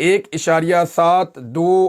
1.72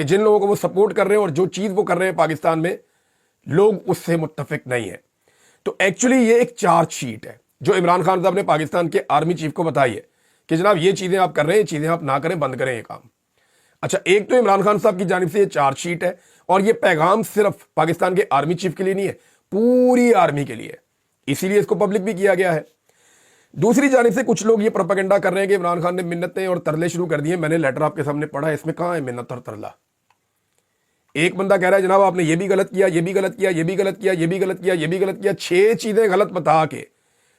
کہ جن لوگوں کو وہ سپورٹ کر رہے ہیں اور جو چیز وہ کر رہے ہیں پاکستان میں لوگ اس سے متفق نہیں ہیں. تو ایکچولی یہ ایک چارج شیٹ ہے جو عمران خان صاحب نے پاکستان کے آرمی چیف کو بتائی ہے کہ جناب یہ چیزیں آپ کر رہے ہیں، یہ چیزیں آپ نہ کریں، بند کریں یہ کام. اچھا، ایک تو عمران خان صاحب کی جانب سے یہ چارج شیٹ ہے اور یہ پیغام صرف پاکستان کے آرمی چیف کے لیے نہیں ہے، پوری آرمی کے لیے، اسی لیے اس کو پبلک بھی کیا گیا ہے. دوسری جانب سے کچھ لوگ یہ پروپیگنڈا کر رہے ہیں کہ عمران خان نے منتیں اور ترلے شروع کر دیے. میں نے لیٹر آپ کے سامنے پڑھا ہے، اس میں کہاں ہے منت اور ترلا؟ ایک بندہ کہہ رہا ہے جناب آپ نے یہ بھی غلط کیا، یہ بھی غلط کیا، یہ بھی غلط کیا، یہ بھی غلط کیا، یہ بھی غلط کیا. 6 چیزیں غلط بتا کے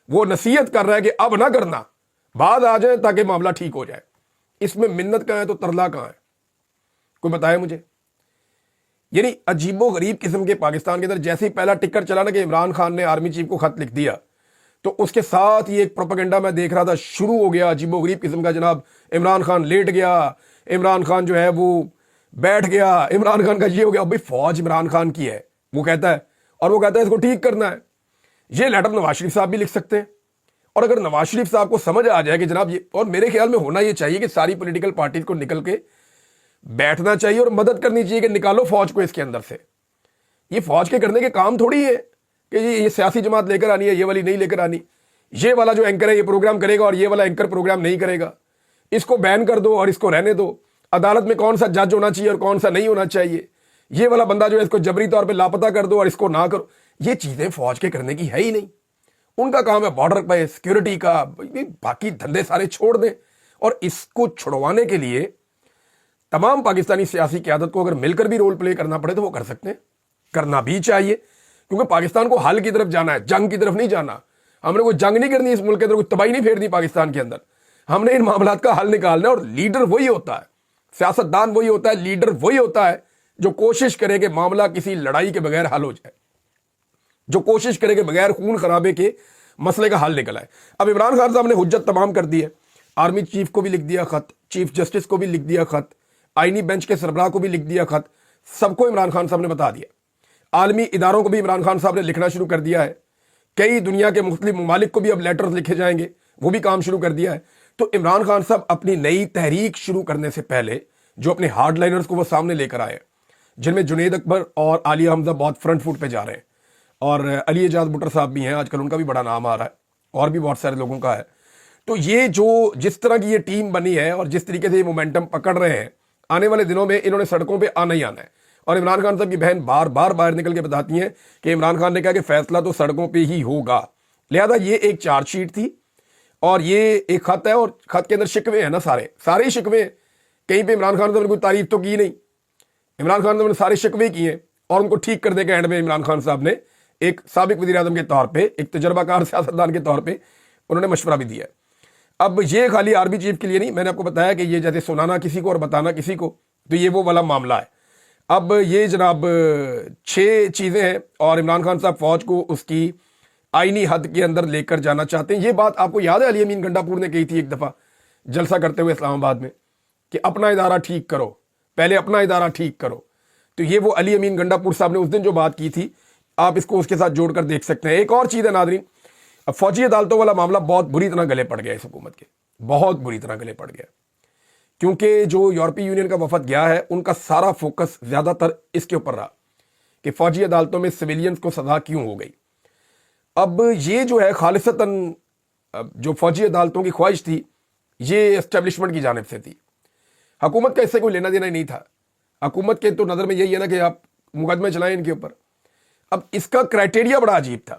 وہ نصیحت کر رہا ہے کہ اب نہ کرنا، بعد آ جائیں تاکہ معاملہ ٹھیک ہو جائے. اس میں منت کہاں ہے تو ترلا کہاں ہے؟ کوئی بتائے مجھے. یعنی عجیب و غریب قسم کے پاکستان کے اندر جیسے ہی پہلا ٹکر چلا نا کہ عمران خان نے آرمی چیف کو خط لکھ دیا، تو اس کے ساتھ ہی ایک پروپیگنڈا میں دیکھ رہا تھا شروع ہو گیا عجیب و غریب قسم کا. جناب عمران خان لیٹ گیا، عمران خان جو ہے وہ بیٹھ گیا، عمران خان کا یہ ہو گیا. بھائی فوج عمران خان کی ہے، وہ کہتا ہے، اور وہ کہتا ہے اس کو ٹھیک کرنا ہے. یہ لیٹر نواز شریف صاحب بھی لکھ سکتے ہیں. اور اگر نواز شریف صاحب کو سمجھ آ جائے کہ جناب یہ، اور میرے خیال میں ہونا یہ چاہیے کہ ساری پولیٹیکل پارٹیز کو نکل کے بیٹھنا چاہیے اور مدد کرنی چاہیے کہ نکالو فوج کو اس کے اندر سے. یہ فوج کے کرنے کے کام تھوڑی ہے کہ یہ سیاسی جماعت لے کر آنی ہے، یہ والی نہیں لے کر آنی. یہ والا جو اینکر ہے یہ پروگرام کرے گا اور یہ والا اینکر پروگرام نہیں کرے گا. اس کو بین کر دو اور اس کو رہنے دو. عدالت میں کون سا جج ہونا چاہیے اور کون سا نہیں ہونا چاہیے. یہ والا بندہ جو ہے اس کو جبری طور پہ لاپتہ کر دو اور اس کو نہ کرو. یہ چیزیں فوج کے کرنے کی ہے ہی نہیں. ان کا کام ہے بارڈر پہ سیکیورٹی کا، باقی دھندے سارے چھوڑ دیں. اور اس کو چھڑوانے کے لیے تمام پاکستانی سیاسی قیادت کو اگر مل کر بھی رول پلے کرنا پڑے تو وہ کر سکتے ہیں، کرنا بھی چاہیے. کیونکہ پاکستان کو حل کی طرف جانا ہے، جنگ کی طرف نہیں جانا. ہم نے کوئی جنگ نہیں کرنی اس ملک کے اندر، کوئی تباہی نہیں پھیرنی پاکستان کے اندر. ہم نے ان معاملات کا حل نکالنا ہے. اور لیڈر وہی ہوتا ہے، سیاستدان وہی ہوتا ہے، لیڈر وہی ہوتا ہے جو کوشش کرے کہ معاملہ کسی لڑائی کے بغیر حل ہو جائے، جو کوشش کرے کہ بغیر خون خرابے کے مسئلے کا حل نکل آئے. اب عمران خان صاحب نے حجت تمام کر دی ہے. آرمی چیف کو بھی لکھ دیا خط، چیف جسٹس کو بھی لکھ دیا خط، آئینی بینچ کے سربراہ کو بھی لکھ دیا خط. سب کو عمران خان صاحب نے بتا دیا. عالمی اداروں کو بھی عمران خان صاحب نے لکھنا شروع کر دیا ہے. کئی دنیا کے مختلف ممالک کو بھی اب لیٹرز لکھے جائیں گے، وہ بھی کام شروع کر دیا ہے. تو عمران خان صاحب اپنی نئی تحریک شروع کرنے سے پہلے جو اپنے ہارڈ لائنرز کو وہ سامنے لے کر آئے، جن میں جنید اکبر اور عالیہ حمزہ بہت فرنٹ فوٹ پہ جا رہے ہیں، اور علی اعجاز بٹر صاحب بھی ہیں، آج کل ان کا بھی بڑا نام آ رہا ہے، اور بھی بہت سارے لوگوں کا ہے. تو یہ جو جس طرح کی یہ ٹیم بنی ہے اور جس طریقے سے یہ مومنٹم پکڑ رہے ہیں، آنے والے دنوں میں انہوں نے سڑکوں پہ آنا ہی آنا ہے. اور عمران خان صاحب کی بہن بار بار باہر نکل کے بتاتی ہیں کہ عمران خان نے کہا کہ فیصلہ تو سڑکوں پہ ہی ہوگا. لہذا یہ ایک چارج شیٹ تھی اور یہ ایک خط ہے، اور خط کے اندر شکوے ہیں نا، سارے شکوے ہیں. کہیں پہ عمران خان صاحب نے کوئی تعریف تو کی نہیں. عمران خان صاحب نے سارے شکوے کیے ہیں اور ان کو ٹھیک کرنے کے اینڈ میں عمران خان صاحب نے ایک سابق وزیر اعظم کے طور پہ، ایک تجربہ کار سیاستدان کے طور پہ انہوں نے مشورہ بھی دیا ہے. اب یہ خالی آرمی چیف کے لیے نہیں، میں نے آپ کو بتایا کہ یہ جیسے سنانا کسی کو اور بتانا کسی کو، تو یہ وہ والا معاملہ ہے. اب یہ جناب 6 چیزیں ہیں اور عمران خان صاحب فوج کو اس کی آئینی حد کے اندر لے کر جانا چاہتے ہیں. یہ بات آپ کو یاد ہے علی امین گنڈا پور نے کہی تھی ایک دفعہ جلسہ کرتے ہوئے اسلام آباد میں کہ اپنا ادارہ ٹھیک کرو، پہلے اپنا ادارہ ٹھیک کرو. تو یہ وہ علی امین گنڈا پور صاحب نے اس دن جو بات کی تھی، آپ اس کو اس کے ساتھ جوڑ کر دیکھ سکتے ہیں. ایک اور چیز ہے ناظرین، اب فوجی عدالتوں والا معاملہ بہت بری طرح گلے پڑ گیا اس حکومت کے، بہت بری طرح گلے پڑ گیا. کیونکہ جو یورپی یونین کا وفد گیا ہے ان کا سارا فوکس زیادہ تر اس کے اوپر رہا کہ فوجی عدالتوں میں سویلینز کو سزا کیوں ہو گئی. اب یہ جو ہے خالصتاً جو فوجی عدالتوں کی خواہش تھی یہ اسٹیبلشمنٹ کی جانب سے تھی. حکومت کا اس سے کوئی لینا دینا ہی نہیں تھا. حکومت کے تو نظر میں یہی ہے نا کہ آپ مقدمے چلائیں ان کے اوپر. اب اس کا کرائٹیریا بڑا عجیب تھا.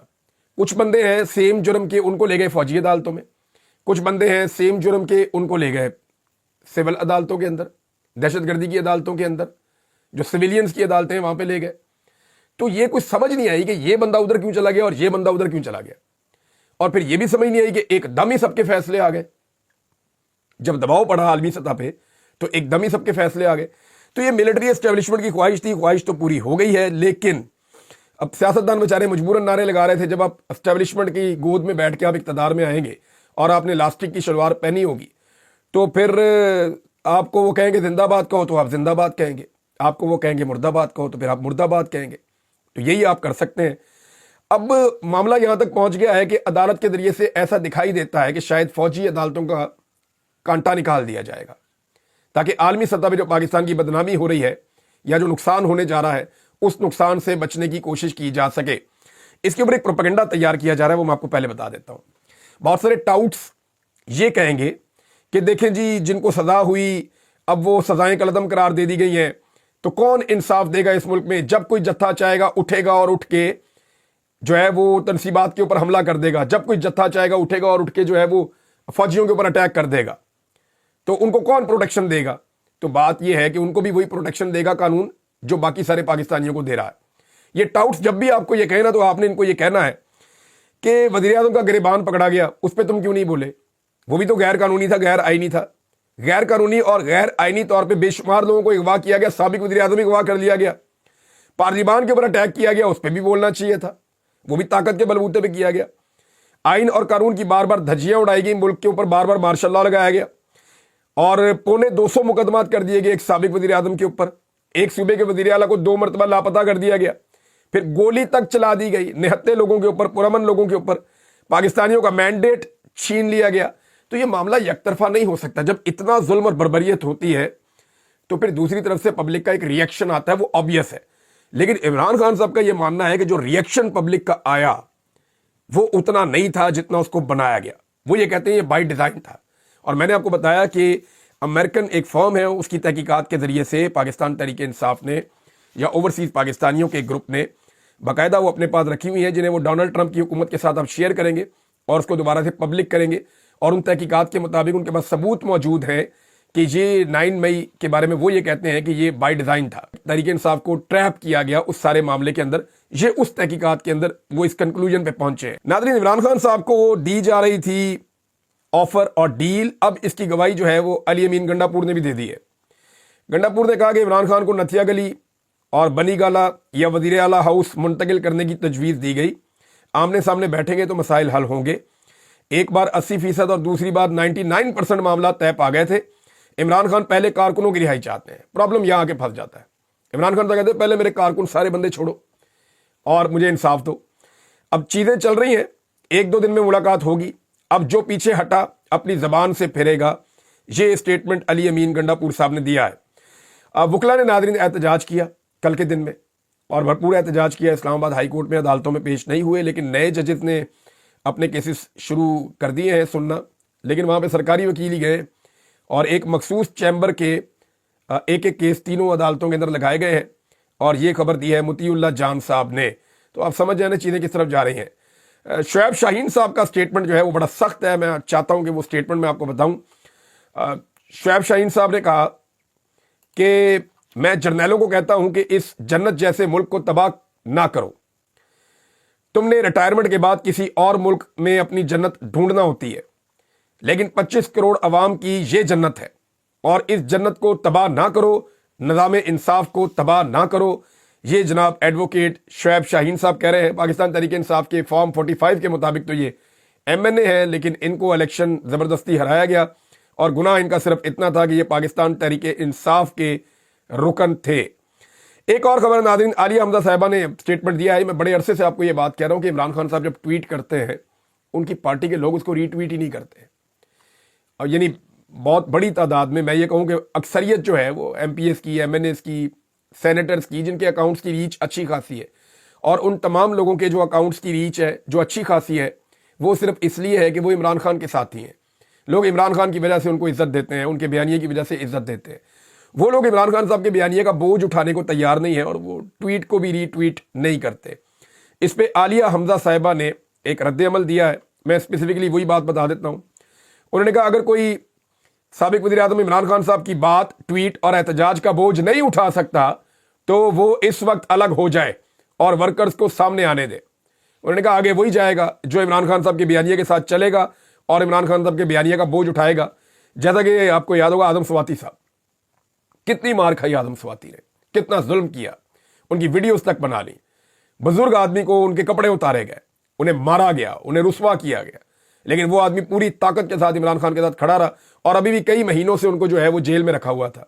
کچھ بندے ہیں سیم جرم کے، ان کو لے گئے فوجی عدالتوں میں. کچھ بندے ہیں سیم جرم کے، ان کو لے گئے سول عدالتوں کے اندر، دہشت گردی کی عدالتوں کے اندر، جو سویلینز کی عدالتیں ہیں وہاں پہ لے گئے. تو یہ کچھ سمجھ نہیں آئی کہ یہ بندہ ادھر کیوں چلا گیا اور یہ بندہ ادھر کیوں چلا گیا. اور پھر یہ بھی سمجھ نہیں آئی کہ ایک دم ہی سب کے فیصلے آ گئے. جب دباؤ پڑا عالمی سطح پہ تو ایک دم ہی سب کے فیصلے آ گئے. تو یہ ملٹری اسٹیبلشمنٹ کی خواہش تھی، خواہش تو پوری ہو گئی ہے. لیکن اب سیاستدان بیچارے مجبوراً نعرے لگا رہے تھے جب آپ اسٹیبلشمنٹ کی گود میں بیٹھ کے آپ اقتدار میں آئیں گے اور آپ نے لاسٹک کی شلوار پہنی ہوگی تو پھر آپ کو وہ کہیں گے زندہ باد کہو تو آپ زندہ باد کہیں گے، آپ کو وہ کہیں گے مردہ باد کہو تو پھر آپ مردہ باد کہیں گے. تو یہی آپ کر سکتے ہیں. اب معاملہ یہاں تک پہنچ گیا ہے کہ عدالت کے ذریعے سے ایسا دکھائی دیتا ہے کہ شاید فوجی عدالتوں کا کانٹا نکال دیا جائے گا تاکہ عالمی سطح پہ جو پاکستان کی بدنامی ہو رہی ہے یا جو نقصان ہونے جا رہا ہے اس نقصان سے بچنے کی کوشش کی جا سکے. اس کے اوپر ایک پروپیگنڈا تیار کیا جا رہا ہے، وہ میں آپ کو پہلے بتا دیتا ہوں. بہت سارے ٹاؤٹس یہ کہیں گے کہ دیکھیں جی جن کو سزا ہوئی اب وہ سزائیں کالعدم قرار دے دی گئی ہیں، تو کون انصاف دے گا اس ملک میں؟ جب کوئی جتھا چاہے گا اٹھے گا اور اٹھ کے جو ہے وہ تنصیبات کے اوپر حملہ کر دے گا، جب کوئی جتھا چاہے گا اٹھے گا اور اٹھ کے جو ہے وہ فوجیوں کے اوپر اٹیک کر دے گا، تو ان کو کون پروٹیکشن دے گا؟ تو بات یہ ہے کہ ان کو بھی وہی پروٹیکشن دے گا قانون جو باقی سارے پاکستانیوں کو دے رہا ہے. یہ ٹاؤٹس جب بھی آپ کو یہ کہنا تو آپ نے ان کو یہ کہنا ہے کہ وزیر اعظم کا گریبان پکڑا گیا، اس پہ تم کیوں نہیں بولے؟ وہ بھی تو غیر قانونی تھا، غیر آئینی تھا. غیر قانونی اور غیر آئینی طور پہ بے شمار لوگوں کو اغوا کیا گیا، سابق وزیر اعظم اغوا کر لیا گیا، پارلیمان کے اوپر اٹیک کیا گیا، اس پہ بھی بولنا چاہیے تھا، وہ بھی طاقت کے بلبوتے پہ کیا گیا. آئین اور قانون کی بار بار دھجیاں اڑائی گئی، ملک کے اوپر بار بار مارشل لا لگایا گیا اور 250 مقدمات کر دیے گئے ایک سابق وزیر اعظم کے اوپر. ایک صوبے کے وزیر اعلیٰ کو 2 مرتبہ لاپتہ کر دیا گیا، پھر گولی تک چلا دی گئی نہتے لوگوں کے اوپر، پرامن لوگوں کے اوپر. پاکستانیوں کا مینڈیٹ چھین لیا گیا. تو یہ معاملہ یک طرفہ نہیں ہو سکتا. جب اتنا ظلم اور بربریت ہوتی ہے تو پھر دوسری طرف سے پبلک کا ایک ری ایکشن آتا ہے، وہ آبویس ہے. لیکن عمران خان صاحب کا یہ ماننا ہے کہ جو ری ایکشن پبلک کا آیا وہ اتنا نہیں تھا جتنا اس کو بنایا گیا. وہ یہ کہتے ہیں یہ بائی ڈیزائن تھا. اور میں نے آپ کو بتایا کہ امریکن ایک فرم ہے، اس کی تحقیقات کے ذریعے سے پاکستان تحریک انصاف نے یا اوورسیز پاکستانیوں کے گروپ نے باقاعدہ وہ اپنے پاس رکھی ہوئی ہیں، جنہیں وہ ڈونلڈ ٹرمپ کی حکومت کے ساتھ اب شیئر کریں گے اور اس کو دوبارہ سے پبلک کریں گے. اور ان تحقیقات کے مطابق ان کے پاس ثبوت موجود ہے کہ یہ 9 مئی کے بارے میں وہ یہ کہتے ہیں کہ یہ بائی ڈیزائن تھا، تحریک انصاف کو ٹریپ کیا گیا اس سارے معاملے کے اندر. یہ اس تحقیقات کے اندر وہ اس کنکلوژن پہ پہنچے ہیں. ناظرین، عمران خان صاحب کو دی جا رہی تھی آفر اور ڈیل، اب اس کی گواہی جو ہے وہ علی امین گنڈا پور نے بھی دے دی ہے. گنڈا پور نے کہا کہ عمران خان کو نتھیا گلی اور بنی گالا یا وزیر اعلیٰ ہاؤس منتقل کرنے کی تجویز دی گئی. آمنے سامنے بیٹھیں گے تو مسائل حل ہوں گے. ایک بار 80% اور دوسری بار 99% معاملات طے پا گئے تھے. عمران خان پہلے کارکنوں کی رہائی چاہتے ہیں. پرابلم یہاں آ کے پھنس جاتا ہے. عمران خان تو کہتے ہیں پہلے میرے کارکن سارے بندے چھوڑو اور مجھے انصاف دو. اب چیزیں چل رہی ہیں، 1-2 دن میں ملاقات ہوگی. اب جو پیچھے ہٹا اپنی زبان سے پھرے گا. یہ اسٹیٹمنٹ علی امین گنڈا پور صاحب نے دیا ہے. وکلا نے ناظرین احتجاج کیا کل کے دن میں اور بھرپور احتجاج کیا. اسلام آباد ہائی کورٹ میں عدالتوں میں پیش نہیں ہوئے، لیکن نئے ججز نے اپنے کیسز شروع کر دیے ہیں سننا. لیکن وہاں پہ سرکاری وکیل ہی گئے اور ایک مخصوص چیمبر کے ایک کیس تینوں عدالتوں کے اندر لگائے گئے ہیں. اور یہ خبر دی ہے مطیع اللہ جان صاحب نے. تو آپ سمجھ جائیں چیزیں کس طرف جا رہی ہیں. شعیب شاہین صاحب کا اسٹیٹمنٹ جو ہے وہ بڑا سخت ہے. میں چاہتا ہوں کہ وہ اسٹیٹمنٹ میں آپ کو بتاؤں. شعیب شاہین صاحب نے کہا کہ میں جرنیلوں کو کہتا ہوں کہ اس جنت جیسے ملک کو تباہ نہ کرو. تم نے ریٹائرمنٹ کے بعد کسی اور ملک میں اپنی جنت ڈھونڈنا ہوتی ہے، لیکن 25 کروڑ عوام کی یہ جنت ہے اور اس جنت کو تباہ نہ کرو، نظام انصاف کو تباہ نہ کرو. یہ جناب ایڈوکیٹ شعیب شاہین صاحب کہہ رہے ہیں. پاکستان تحریک انصاف کے فارم 45 کے مطابق تو یہ MNA ہے، لیکن ان کو الیکشن زبردستی ہرایا گیا اور گناہ ان کا صرف اتنا تھا کہ یہ پاکستان تحریک انصاف کے رکن تھے. ایک اور خبر ناظرین، عالیہ حمزہ صاحبہ نے اسٹیٹمنٹ دیا ہے. میں بڑے عرصے سے آپ کو یہ بات کہہ رہا ہوں کہ عمران خان صاحب جب ٹویٹ کرتے ہیں ان کی پارٹی کے لوگ اس کو ری ٹویٹ ہی نہیں کرتے. اور یعنی بہت بڑی تعداد میں یہ کہوں کہ اکثریت جو ہے وہ MPs کی، MNAs کی، سینیٹرز کی، جن کے اکاؤنٹس کی ریچ اچھی خاصی ہے. اور ان تمام لوگوں کے جو اکاؤنٹس کی ریچ ہے جو اچھی خاصی ہے وہ صرف اس لیے ہے کہ وہ عمران خان کے ساتھی ہیں. لوگ عمران خان کی وجہ سے ان کو عزت دیتے ہیں، ان کے بیانیے کی وجہ سے عزت دیتے ہیں. وہ لوگ عمران خان صاحب کے بیانیے کا بوجھ اٹھانے کو تیار نہیں ہیں اور وہ ٹویٹ کو بھی ری ٹویٹ نہیں کرتے. اس پہ عالیہ حمزہ صاحبہ نے ایک رد عمل دیا ہے. میں اسپیسیفکلی وہی بات بتا دیتا ہوں. انہوں نے کہا اگر کوئی سابق وزیر اعظم عمران خان صاحب کی بات، ٹویٹ اور احتجاج کا بوجھ نہیں اٹھا سکتا تو وہ اس وقت الگ ہو جائے اور ورکرز کو سامنے آنے دے. انہوں نے کہا آگے وہی جائے گا جو عمران خان صاحب کے بیانیے کے ساتھ چلے گا اور عمران خان صاحب کے بیانیے کا بوجھ اٹھائے گا. جیسا کہ آپ کو یاد ہوگا آدم سواتی صاحب، کتنی مار کھائی آدم سواتی نے، کتنا ظلم کیا، ان کی ویڈیوز تک بنا لی. بزرگ آدمی کو ان کے کپڑے اتارے گئے، انہیں مارا گیا، انہیں رسوا کیا گیا، لیکن وہ آدمی پوری طاقت کے ساتھ عمران خان کے ساتھ کھڑا رہا اور ابھی بھی کئی مہینوں سے ان کو جو ہے وہ جیل میں رکھا ہوا تھا.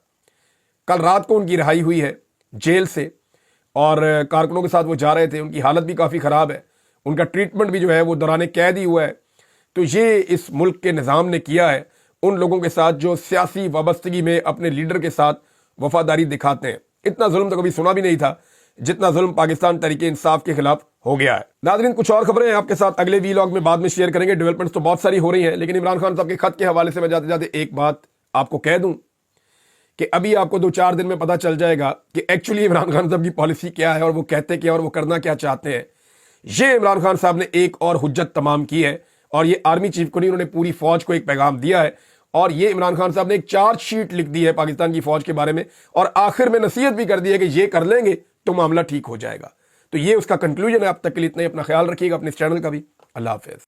کل رات کو ان کی رہائی ہوئی ہے جیل سے اور کارکنوں کے ساتھ وہ جا رہے تھے. ان کی حالت بھی کافی خراب ہے، ان کا ٹریٹمنٹ بھی جو ہے وہ دوران قید ہی ہوا ہے. تو یہ اس ملک کے نظام نے کیا ہے ان لوگوں کے ساتھ جو سیاسی وابستگی میں اپنے لیڈر کے ساتھ وفاداری دکھاتے ہیں. اتنا ظلم تو کبھی سنا بھی نہیں تھا جتنا ظلم پاکستان تحریک انصاف کے خلاف ہو گیا ہے۔ ناظرین، کچھ اور خبریں ہیں آپ کے ساتھ اگلے ویلاگ میں بعد میں شیئر کریں گے، ڈیولپمنٹس تو بہت ساری ہو رہی ہیں، لیکن عمران خان صاحب کے خط کے حوالے سے میں جاتے جاتے ایک بات آپ کو کہہ دوں کہ ابھی آپ کو 2-4 دن میں پتہ چل جائے گا کہ ایکچولی عمران خان صاحب کی پالیسی کیا ہے اور وہ کہتے کیا اور وہ کرنا کیا چاہتے ہیں۔ یہ عمران خان صاحب نے ایک اور حجت تمام کی ہے، اور یہ آرمی چیف کو نہیں، انہوں نے پوری فوج کو ایک پیغام دیا ہے، اور یہ عمران خان صاحب نے ایک چارج شیٹ لکھ دی ہے پاکستان کی فوج کے بارے میں، اور آخر میں نصیحت بھی کر دی ہے کہ یہ کر لیں گے تو معاملہ ٹھیک ہو جائے گا۔ تو یہ اس کا کنکلوژن ہے۔ اب تک کے لیے اتنا ہی، اپنا خیال رکھیے گا، اپنے اس چینل کا بھی۔ اللہ حافظ۔